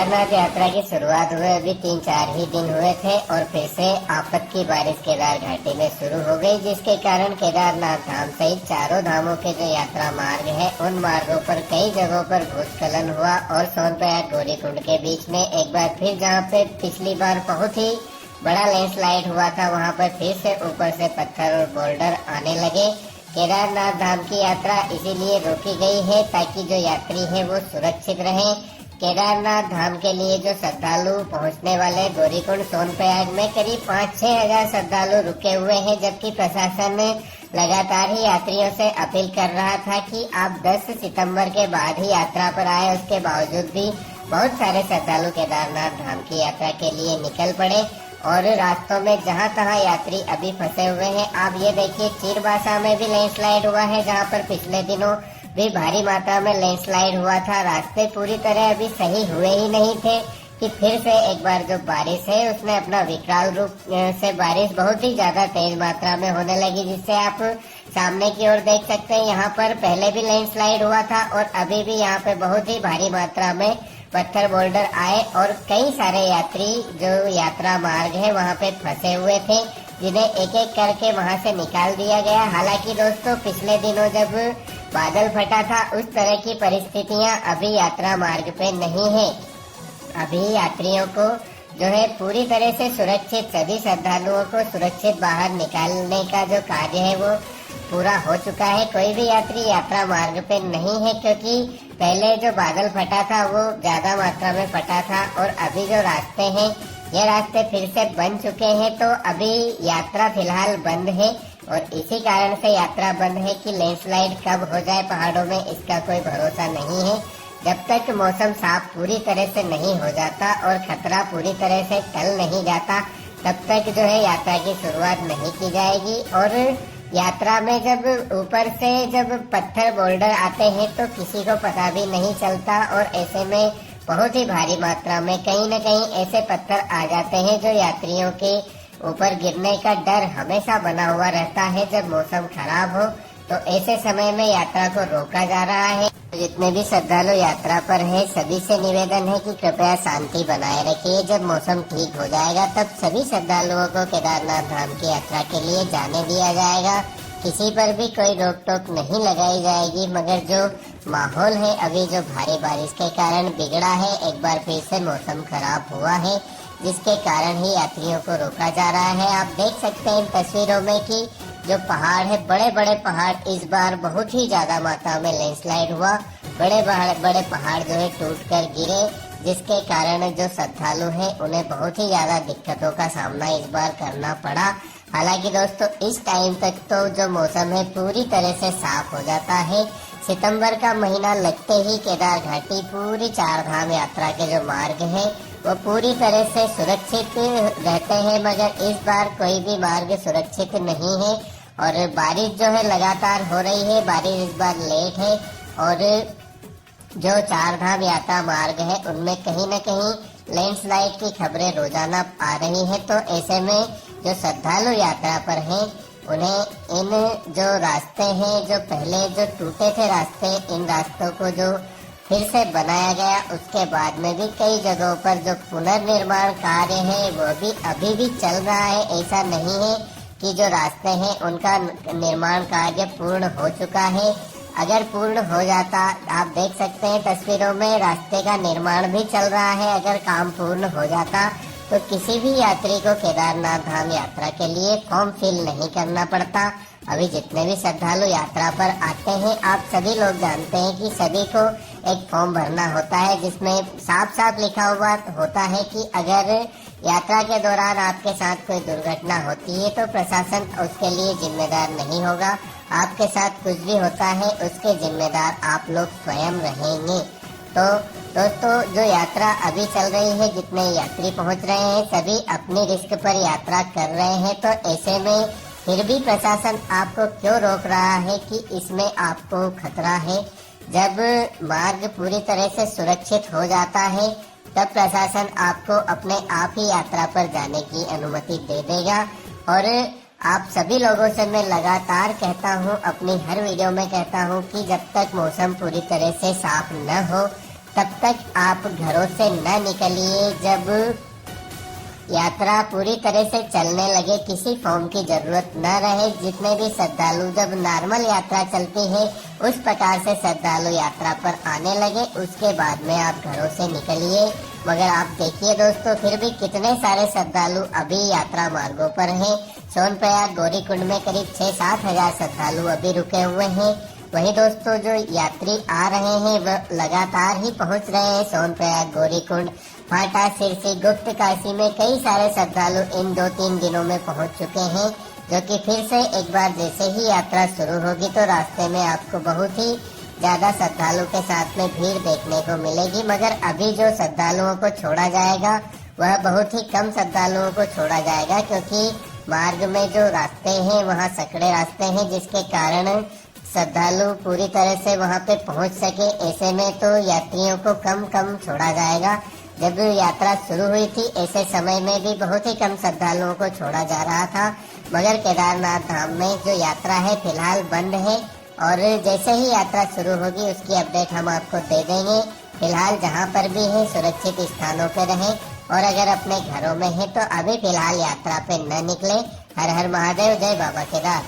केदारनाथ यात्रा की शुरुआत हुए अभी 3-4 ही दिन हुए थे और फिर से आफत की बारिश केदार घाटी में शुरू हो गई, जिसके कारण केदारनाथ धाम सहित चारों धामों के जो यात्रा मार्ग है उन मार्गों पर कई जगहों पर भूस्खलन हुआ और सोनप्रयाग गौरीकुंड के बीच में एक बार फिर जहाँ पे पिछली बार बहुत ही बड़ा लैंडस्लाइड हुआ था, वहाँ पर फिर से ऊपर से पत्थर और बोल्डर आने लगे। केदारनाथ धाम की यात्रा इसीलिए रोकी गई है ताकि जो यात्री है वो सुरक्षित रहे। केदारनाथ धाम के लिए जो श्रद्धालु पहुंचने वाले गौरीकुंड सोनप्रयाग में करीब 5-6 हजार श्रद्धालु रुके हुए हैं, जबकि प्रशासन लगातार ही यात्रियों से अपील कर रहा था कि आप 10 सितंबर के बाद ही यात्रा पर आए। उसके बावजूद भी बहुत सारे श्रद्धालु केदारनाथ धाम की यात्रा के लिए निकल पड़े और रास्तों में जहां तहां यात्री अभी फंसे हुए हैं। आप ये देखिए, चीरबासा में भी लैंडस्लाइड हुआ है, जहां पर पिछले दिनों भी भारी मात्रा में लैंडस्लाइड हुआ था। रास्ते पूरी तरह अभी सही हुए ही नहीं थे कि फिर से एक बार जो बारिश है उसने अपना विकराल रूप से बारिश बहुत ही ज्यादा तेज मात्रा में होने लगी, जिससे आप सामने की ओर देख सकते हैं। यहाँ पर पहले भी लैंडस्लाइड हुआ था और अभी भी यहाँ पे बहुत ही भारी मात्रा में पत्थर बोल्डर आए और कई सारे यात्री जो यात्रा मार्ग है वहाँ पे फंसे हुए थे, जिन्हें एक एक करके वहाँ से निकाल दिया गया। हालांकि दोस्तों, पिछले दिनों जब बादल फटा था उस तरह की परिस्थितियां अभी यात्रा मार्ग पे नहीं है। अभी यात्रियों को जो है पूरी तरह से सुरक्षित, सभी श्रद्धालुओं को सुरक्षित बाहर निकालने का जो कार्य है वो पूरा हो चुका है। कोई भी यात्री यात्रा मार्ग पे नहीं है, क्योंकि पहले जो बादल फटा था वो ज्यादा मात्रा में फटा था और अभी जो रास्ते हैं ये रास्ते फिर से बन चुके हैं। तो अभी यात्रा फिलहाल बंद है और इसी कारण से यात्रा बंद है कि लैंडस्लाइड कब हो जाए पहाड़ों में इसका कोई भरोसा नहीं है। जब तक मौसम साफ पूरी तरह से नहीं हो जाता और खतरा पूरी तरह से टल नहीं जाता, तब तक जो है यात्रा की शुरुआत नहीं की जाएगी। और यात्रा में जब ऊपर से जब पत्थर बोल्डर आते हैं तो किसी को पता भी नहीं चलता और ऐसे में बहुत ही भारी मात्रा में कहीं न कहीं ऐसे पत्थर आ जाते हैं जो यात्रियों के ऊपर गिरने का डर हमेशा बना हुआ रहता है जब मौसम खराब हो। तो ऐसे समय में यात्रा को रोका जा रहा है। जितने भी श्रद्धालु यात्रा पर हैं सभी से निवेदन है कि कृपया शांति बनाए रखिए। जब मौसम ठीक हो जाएगा तब सभी श्रद्धालुओं को केदारनाथ धाम की यात्रा के लिए जाने दिया जाएगा। किसी पर भी कोई रोक टोक नहीं लगाई जाएगी, मगर जो माहौल है अभी जो भारी बारिश के कारण बिगड़ा है, एक बार फिर से मौसम खराब हुआ है, जिसके कारण ही यात्रियों को रोका जा रहा है। आप देख सकते हैं इन तस्वीरों में कि जो पहाड़ है, बड़े बड़े पहाड़ इस बार बहुत ही ज्यादा मात्रा में लैंडस्लाइड हुआ। बड़े बड़े पहाड़ जो है टूट कर गिरे, जिसके कारण जो श्रद्धालु हैं उन्हें बहुत ही ज्यादा दिक्कतों का सामना इस बार करना पड़ा। हालांकि दोस्तों, इस टाइम तक तो जो मौसम है पूरी तरह से साफ हो जाता है। सितंबर का महीना लगते ही केदार घाटी पूरी 4 धाम यात्रा के जो मार्ग है वो पूरी तरह से सुरक्षित रहते हैं, मगर इस बार कोई भी मार्ग सुरक्षित नहीं है और बारिश जो है लगातार हो रही है। बारिश इस बार लेट है और जो 4 धाम यात्रा मार्ग है उनमें कहीं न कहीं लैंडस्लाइड की खबरें रोजाना आ रही हैं। तो ऐसे में जो श्रद्धालु यात्रा पर हैं उन्हें इन जो रास्ते हैं, जो पहले जो टूटे थे रास्ते, इन रास्तों को जो फिर से बनाया गया उसके बाद में भी कई जगहों पर जो पुनर्निर्माण कार्य है वो भी अभी भी चल रहा है। ऐसा नहीं है कि जो रास्ते हैं उनका निर्माण कार्य पूर्ण हो चुका है। अगर पूर्ण हो जाता, आप देख सकते हैं तस्वीरों में रास्ते का निर्माण भी चल रहा है। अगर काम पूर्ण हो जाता तो किसी भी यात्री को केदारनाथ धाम यात्रा के लिए फॉर्म फिल नहीं करना पड़ता। अभी जितने भी श्रद्धालु यात्रा पर आते हैं, आप सभी लोग जानते हैं कि सभी को एक फॉर्म भरना होता है, जिसमें साफ साफ लिखा हुआ होता है कि अगर यात्रा के दौरान आपके साथ कोई दुर्घटना होती है तो प्रशासन उसके लिए जिम्मेदार नहीं होगा। आपके साथ कुछ भी होता है उसके जिम्मेदार आप लोग स्वयं रहेंगे। तो दोस्तों, जो यात्रा अभी चल रही है, जितने यात्री पहुंच रहे हैं सभी अपनी रिस्क पर यात्रा कर रहे हैं। तो ऐसे में फिर भी प्रशासन आपको क्यों रोक रहा है कि इसमें आपको खतरा है? जब मार्ग पूरी तरह से सुरक्षित हो जाता है तब प्रशासन आपको अपने आप ही यात्रा पर जाने की अनुमति दे देगा। और आप सभी लोगों से मैं लगातार कहता हूँ, अपनी हर वीडियो में कहता हूँ कि जब तक मौसम पूरी तरह से साफ न हो तब तक आप घरों से न निकलिए। जब यात्रा पूरी तरह से चलने लगे, किसी फॉर्म की जरूरत न रहे, जितने भी श्रद्धालु जब नॉर्मल यात्रा चलती है उस प्रकार से श्रद्धालु यात्रा पर आने लगे, उसके बाद में आप घरों से निकलिए। मगर आप देखिए दोस्तों, फिर भी कितने सारे श्रद्धालु अभी यात्रा मार्गों पर हैं। सोनप्रयाग गौरीकुंड में करीब 6-7 हजार श्रद्धालु अभी रुके हुए हैं। वही दोस्तों, जो यात्री आ रहे हैं वह लगातार ही पहुंच रहे हैं सोनप्रयाग गौरीकुंड, फाटा, सिरसी, गुप्त काशी में कई सारे श्रद्धालु इन 2-3 दिनों में पहुंच चुके हैं। जो कि फिर से एक बार जैसे ही यात्रा शुरू होगी तो रास्ते में आपको बहुत ही ज्यादा श्रद्धालु के साथ में भीड़ देखने को मिलेगी। मगर अभी जो श्रद्धालुओं को छोड़ा जाएगा वह बहुत ही कम श्रद्धालुओं को छोड़ा जाएगा, क्योंकि मार्ग में जो रास्ते हैं वहाँ सकड़े रास्ते हैं, जिसके कारण श्रद्धालु पूरी तरह से वहाँ पे पहुँच सके। ऐसे में तो यात्रियों को कम छोड़ा जाएगा। जब यात्रा शुरू हुई थी ऐसे समय में भी बहुत ही कम श्रद्धालुओं को छोड़ा जा रहा था। मगर केदारनाथ धाम में जो यात्रा है फिलहाल बंद है, और जैसे ही यात्रा शुरू होगी उसकी अपडेट हम आपको दे देंगे। फिलहाल जहाँ पर भी है सुरक्षित स्थानों पर रहें, और अगर अपने घरों में है तो अभी फिलहाल यात्रा पे न निकले। हर हर महादेव, जय बाबा केदार।